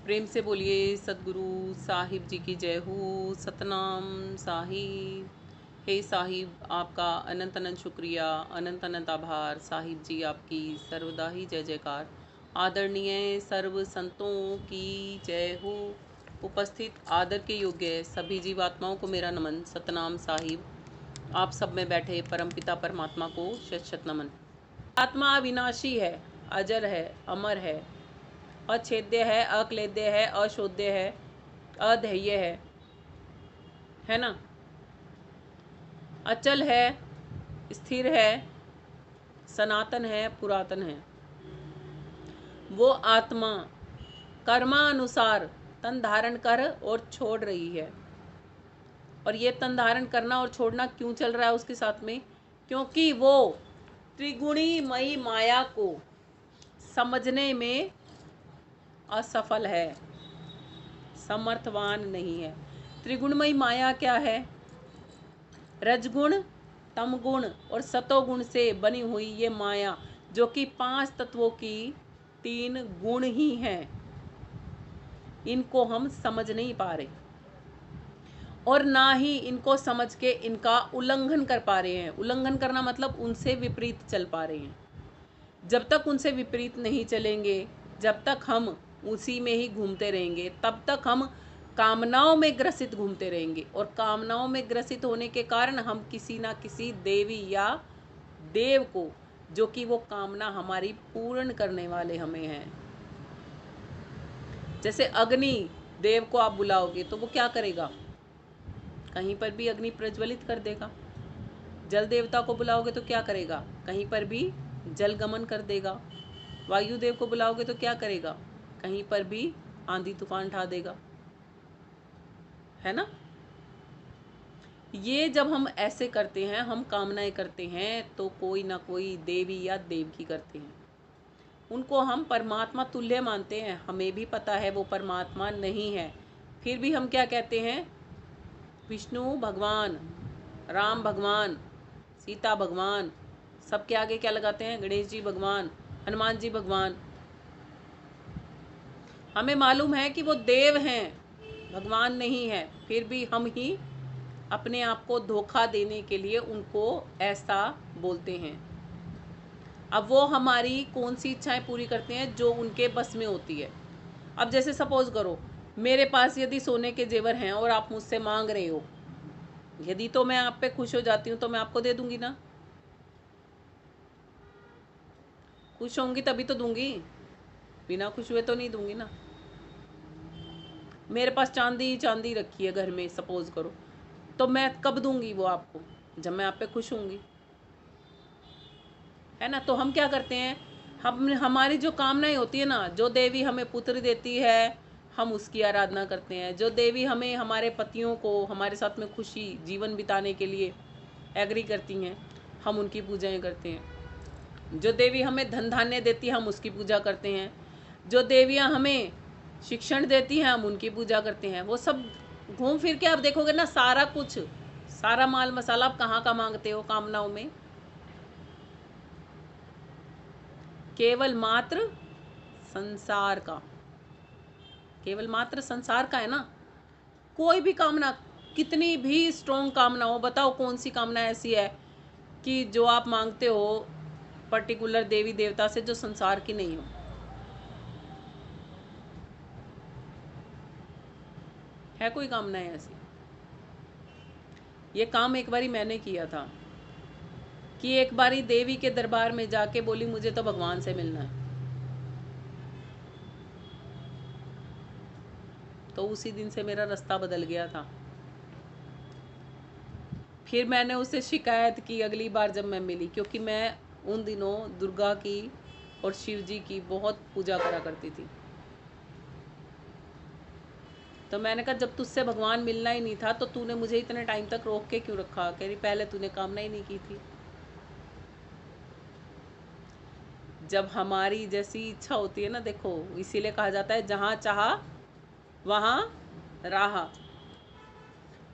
प्रेम से बोलिए सतगुरु साहिब जी की जय हो। सतनाम साहिब। हे साहिब, आपका अनंत अनंत शुक्रिया, अनंत अनंत आभार। साहिब जी आपकी सर्वदा ही जय जयकार। आदरणीय सर्व संतों की जय हो। उपस्थित आदर के योग्य सभी जीवात्माओं को मेरा नमन। सतनाम साहिब। आप सब में बैठे परमपिता परमात्मा को शत शत नमन। आत्मा अविनाशी है, अजर है, अमर है, अछेद्य है, अक्लेद्य है, अशोध्य है, अध्येय है ना, अचल है, स्थिर है, सनातन है, पुरातन है। वो आत्मा कर्मानुसार तन धारण कर और छोड़ रही है। और ये तन धारण करना और छोड़ना क्यों चल रहा है उसके साथ में? क्योंकि वो त्रिगुणी मई माया को समझने में असफल है, समर्थवान नहीं है। त्रिगुणमयी माया क्या है? रजगुण, तमगुण और सतोगुण से बनी हुई ये माया, जो कि 5 तत्वों की 3 गुण ही हैं, इनको हम समझ नहीं पा रहे और ना ही इनको समझ के इनका उल्लंघन कर पा रहे हैं। उल्लंघन करना मतलब उनसे विपरीत चल पा रहे हैं। जब तक उनसे विपरीत नहीं चलेंगे, जब तक हम उसी में ही घूमते रहेंगे, तब तक हम कामनाओं में ग्रसित घूमते रहेंगे। और कामनाओं में ग्रसित होने के कारण हम किसी ना किसी देवी या देव को, जो कि वो कामना हमारी पूर्ण करने वाले हमें हैं। जैसे अग्नि देव को आप बुलाओगे तो वो क्या करेगा? कहीं पर भी अग्नि प्रज्वलित कर देगा। जल देवता को बुलाओगे तो क्या करेगा? कहीं पर भी जल गमन कर देगा। वायु देव को बुलाओगे तो क्या करेगा? कहीं पर भी आंधी तूफान उठा देगा, है ना। ये जब हम ऐसे करते हैं, हम कामनाएं करते हैं, तो कोई ना कोई देवी या देव की करते हैं। उनको हम परमात्मा तुल्य मानते हैं। हमें भी पता है वो परमात्मा नहीं है, फिर भी हम क्या कहते हैं? विष्णु भगवान, राम भगवान, सीता भगवान, सबके आगे क्या लगाते हैं? गणेश जी भगवान, हनुमान जी भगवान। हमें मालूम है कि वो देव हैं, भगवान नहीं है, फिर भी हम ही अपने आप को धोखा देने के लिए उनको ऐसा बोलते हैं। अब वो हमारी कौन सी इच्छाएं पूरी करते हैं? जो उनके बस में होती है। अब जैसे सपोज करो, मेरे पास यदि सोने के जेवर हैं और आप मुझसे मांग रहे हो, यदि तो मैं आप पे खुश हो जाती हूँ तो मैं आपको दे दूंगी ना। खुश होंगी तभी तो दूंगी, बिना खुश हुए तो नहीं दूंगी ना। मेरे पास चांदी चांदी रखी है घर में सपोज करो, तो मैं कब दूंगी वो आपको? जब मैं आप पे खुश होंगी, है ना। तो हम क्या करते हैं? हम हमारी जो कामनाएं होती है ना, जो देवी हमें पुत्र देती है, हम उसकी आराधना करते हैं। जो देवी हमें हमारे पतियों को हमारे साथ में खुशी जीवन बिताने के लिए एग्री करती हैं, हम उनकी पूजाएं करते हैं। जो देवी हमें धन धान्य देती है, हम उसकी पूजा करते हैं। जो देवियां हमें शिक्षण देती हैं, हम उनकी पूजा करते हैं। वो सब घूम फिर के आप देखोगे ना, सारा कुछ, सारा माल मसाला आप कहाँ का मांगते हो कामनाओं में? केवल मात्र संसार का, केवल मात्र संसार का है ना। कोई भी कामना, कितनी भी स्ट्रॉन्ग कामना हो, बताओ कौन सी कामना ऐसी है कि जो आप मांगते हो पर्टिकुलर देवी देवता से, जो संसार की नहीं हो? है कोई कामना ऐसी? ये काम एक बारी मैंने किया था कि एक बारी देवी के दरबार में जाके बोली, मुझे तो भगवान से मिलना है। तो उसी दिन से मेरा रास्ता बदल गया था। फिर मैंने उससे शिकायत की अगली बार जब मैं मिली, क्योंकि मैं उन दिनों दुर्गा की और शिव जी की बहुत पूजा करा करती थी। तो मैंने कहा, जब तुझसे भगवान मिलना ही नहीं था तो तूने मुझे इतने टाइम तक रोक के क्यों रखा? कह रही, पहले तूने कामना ही नहीं की थी। जब हमारी जैसी इच्छा होती है ना, देखो इसीलिए कहा जाता है जहाँ चाहा वहाँ राहा।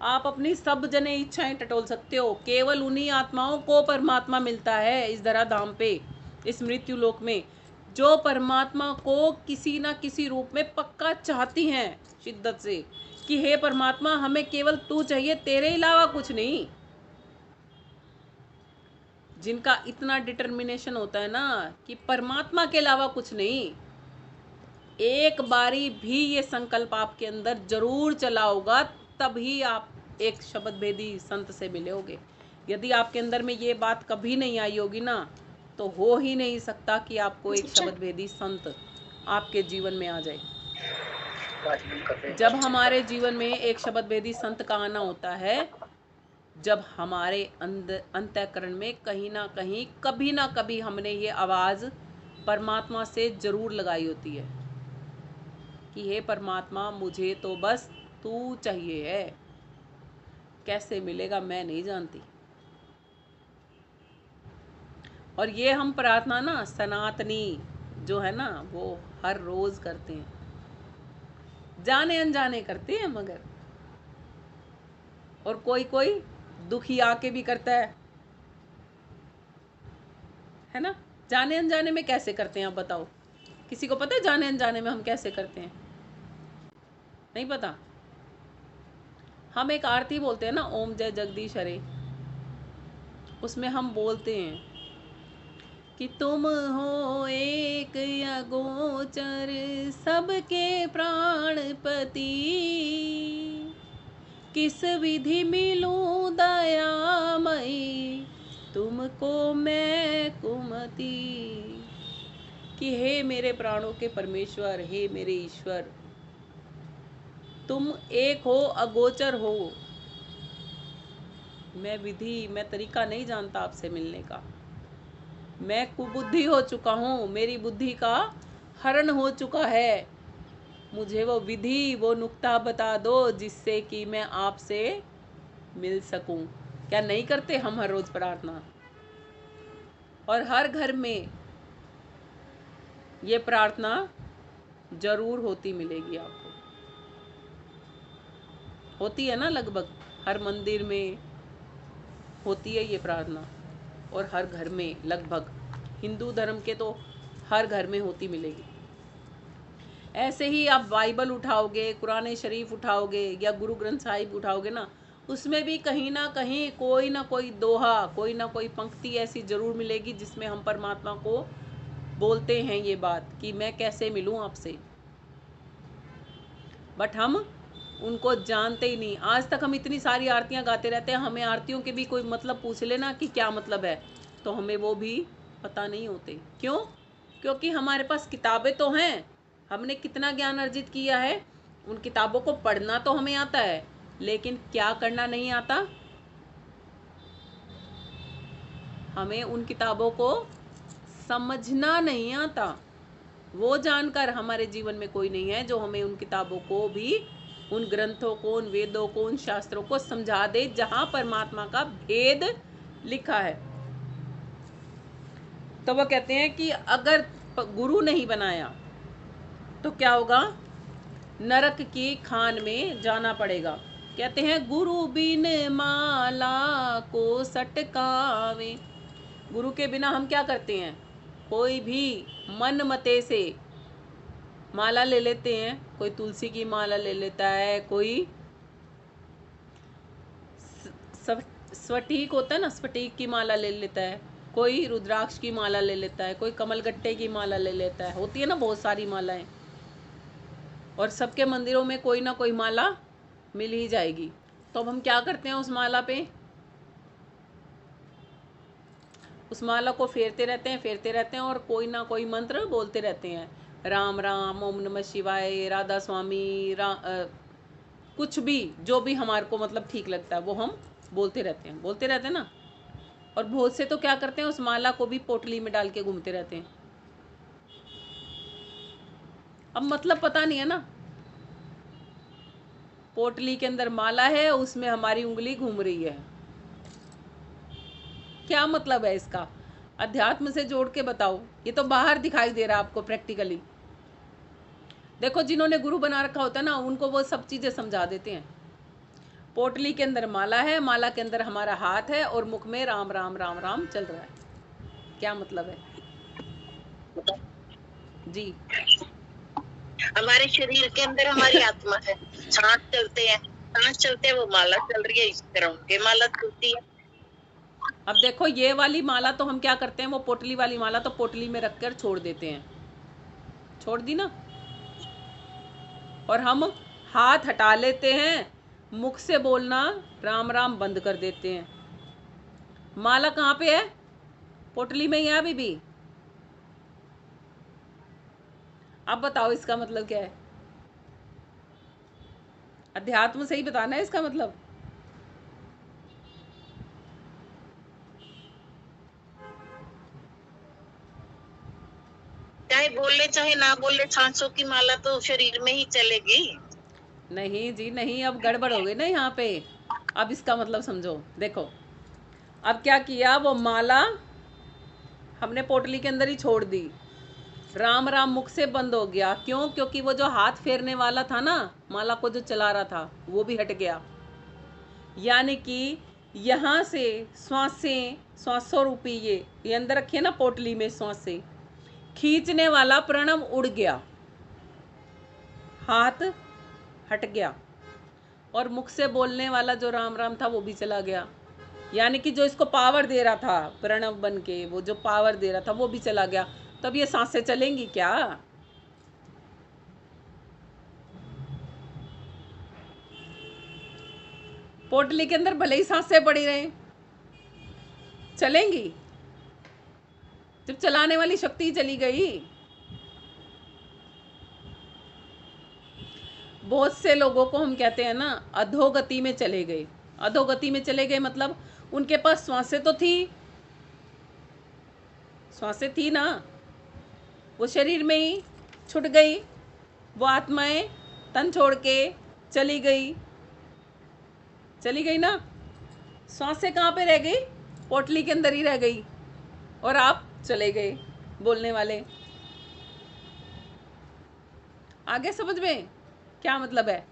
आप अपनी सब जने इच्छाएं टटोल सकते हो, केवल उन्हीं आत्माओं को परमात्मा मिलता है इस धरा धाम पे, इस मृत्यु लोक में, जो परमात्मा को किसी ना किसी रूप में पक्का चाहती हैं शिद्दत से कि हे परमात्मा हमें केवल तू चाहिए, तेरे अलावा कुछ नहीं। जिनका इतना डिटर्मिनेशन होता है ना कि परमात्मा के अलावा कुछ नहीं, एक बारी भी ये संकल्प आपके अंदर जरूर चला होगा, तभी आप एक शब्द भेदी संत से मिले होगे। यदि आपके अंदर में ये बात कभी नहीं आई होगी ना, तो हो ही नहीं सकता कि आपको एक शब्द भेदी संत आपके जीवन में आ जाए। जब हमारे जीवन में एक शब्द भेदी संत का आना होता है, जब हमारे अंतःकरण में कहीं ना कहीं कभी ना कभी हमने ये आवाज परमात्मा से जरूर लगाई होती है कि हे परमात्मा मुझे तो बस तू चाहिए है। कैसे मिलेगा मैं नहीं जानती। और ये हम प्रार्थना ना सनातनी जो है ना वो हर रोज करते हैं, जाने अनजाने करते हैं मगर, और कोई कोई दुखी आके भी करता है ना। जाने अनजाने में कैसे करते हैं आप बताओ? किसी को पता है जाने अनजाने में हम कैसे करते हैं? नहीं पता। हम एक आरती बोलते हैं ना, ओम जय जगदीश हरे, उसमें हम बोलते हैं कि तुम हो एक अगोचर सबके प्राणपति, किस विधि मिलूं दयामयी तुमको मैं कुमति। कि हे मेरे प्राणों के परमेश्वर, हे मेरे ईश्वर, तुम एक हो, अगोचर हो। मैं विधि, मैं तरीका नहीं जानता आपसे मिलने का। मैं कुबुद्धि हो चुका हूँ, मेरी बुद्धि का हरण हो चुका है। मुझे वो विधि, वो नुक्ता बता दो जिससे कि मैं आपसे मिल सकूं। क्या नहीं करते हम हर रोज प्रार्थना? और हर घर में ये प्रार्थना जरूर होती मिलेगी आपको। होती है ना, लगभग हर मंदिर में होती है ये प्रार्थना, और हर घर में लगभग, हिंदू धर्म के तो हर घर में होती मिलेगी। ऐसे ही आप बाइबल उठाओगे, कुरान शरीफ उठाओगे या गुरु ग्रंथ साहिब उठाओगे ना, उसमें भी कहीं ना कहीं कोई ना कोई दोहा, कोई ना कोई पंक्ति ऐसी जरूर मिलेगी जिसमें हम परमात्मा को बोलते हैं ये बात कि मैं कैसे मिलूं आपसे। बट हम उनको जानते ही नहीं। आज तक हम इतनी सारी आरतियां गाते रहते हैं, हमें आरतियों के भी कोई मतलब पूछ लेना कि क्या मतलब है, तो हमें वो भी पता नहीं होते। क्यों? क्योंकि हमारे पास किताबें तो हैं, हमने कितना ज्ञान अर्जित किया है, उन किताबों को पढ़ना तो हमें आता है, लेकिन क्या करना नहीं आता। हमें उन किताबों को समझना नहीं आता। वो जानकर हमारे जीवन में कोई नहीं है जो हमें उन किताबों को भी, उन ग्रंथों को, उन वेदों को, उन शास्त्रों को समझा दे जहां परमात्मा का भेद लिखा है। तो वो कहते हैं कि अगर गुरु नहीं बनाया तो क्या होगा? नरक की खान में जाना पड़ेगा। कहते हैं गुरु बिन माला को सटकावे। गुरु के बिना हम क्या करते हैं? कोई भी मन मते से माला ले लेते हैं। कोई तुलसी की माला ले लेता है, कोई स्फटिक होता है ना, स्फटिक की माला ले लेता है, कोई रुद्राक्ष की माला ले लेता है, कोई कमलगट्टे की माला ले लेता है। होती है ना बहुत सारी मालाएं, और सबके मंदिरों में कोई ना कोई माला मिल ही जाएगी। तो अब हम क्या करते हैं? उस माला पे, उस माला को फेरते रहते हैं, फेरते रहते हैं, और कोई ना कोई मंत्र बोलते रहते हैं। राम राम, ओम नमः शिवाय, राधा स्वामी, कुछ भी, जो भी हमारे को मतलब ठीक लगता है वो हम बोलते रहते हैं, बोलते रहते हैं ना। और बहुत से तो क्या करते हैं, उस माला को भी पोटली में डाल के घूमते रहते हैं। अब मतलब पता नहीं है ना, पोटली के अंदर माला है, उसमें हमारी उंगली घूम रही है। क्या मतलब है इसका? अध्यात्म से जोड़ के बताओ। ये तो बाहर दिखाई दे रहा है आपको प्रैक्टिकली। देखो जिन्होंने गुरु बना रखा होता है ना, उनको वो सब चीजें समझा देते हैं। पोटली के अंदर माला है, माला के अंदर हमारा हाथ है, और मुख में राम राम राम राम चल रहा है। क्या मतलब है? जी। हमारे शरीर के अंदर हमारी आत्मा है, सांस चलते हैं, सांस चलते हैं, वो माला चल रही है, इस तरह उनके माला चलती है। अब देखो ये वाली माला तो हम क्या करते हैं, वो पोटली वाली माला तो पोटली में रखकर छोड़ देते हैं, छोड़ दी ना। और हम हाथ हटा लेते हैं, मुख से बोलना राम राम बंद कर देते हैं। माला कहाँ पे है? पोटली में ही है अभी भी। अब बताओ इसका मतलब क्या है? अध्यात्म से ही बताना है इसका मतलब। चाहे बोले चाहे ना बोले, सांसों की माला तो शरीर में ही चलेगी। नहीं जी नहीं, अब गड़बड़ हो गई ना यहाँ पे। अब इसका मतलब समझो, देखो अब क्या किया, वो माला हमने पोटली के अंदर ही छोड़ दी, राम राम मुख से बंद हो गया। क्यों? क्योंकि वो जो हाथ फेरने वाला था ना, माला को जो चला रहा था, वो भी हट गया। यानी कि यहाँ से श्वासें, श्वासों रूपी ये अंदर रखिए ना पोटली में, श्वासें खींचने वाला प्रणव उड़ गया, हाथ हट गया, और मुख से बोलने वाला जो राम राम था वो भी चला गया। यानी कि जो इसको पावर दे रहा था प्रणव बन के, वो जो पावर दे रहा था वो भी चला गया। तब ये सांसें चलेंगी क्या? पोटली के अंदर भले ही सांसें पड़ी रहे, चलेंगी? जब चलाने वाली शक्ति ही चली गई। बहुत से लोगों को हम कहते हैं ना अधोगति में चले गए। अधोगति में चले गए मतलब उनके पास श्वासें तो थी, श्वासें थी ना, वो शरीर में ही छूट गई, वो आत्माएं तन छोड़ के चली गई, चली गई ना। श्वासें कहाँ पे रह गई? पोटली के अंदर ही रह गई, और आप चले गए बोलने वाले। आगे समझ में क्या मतलब है?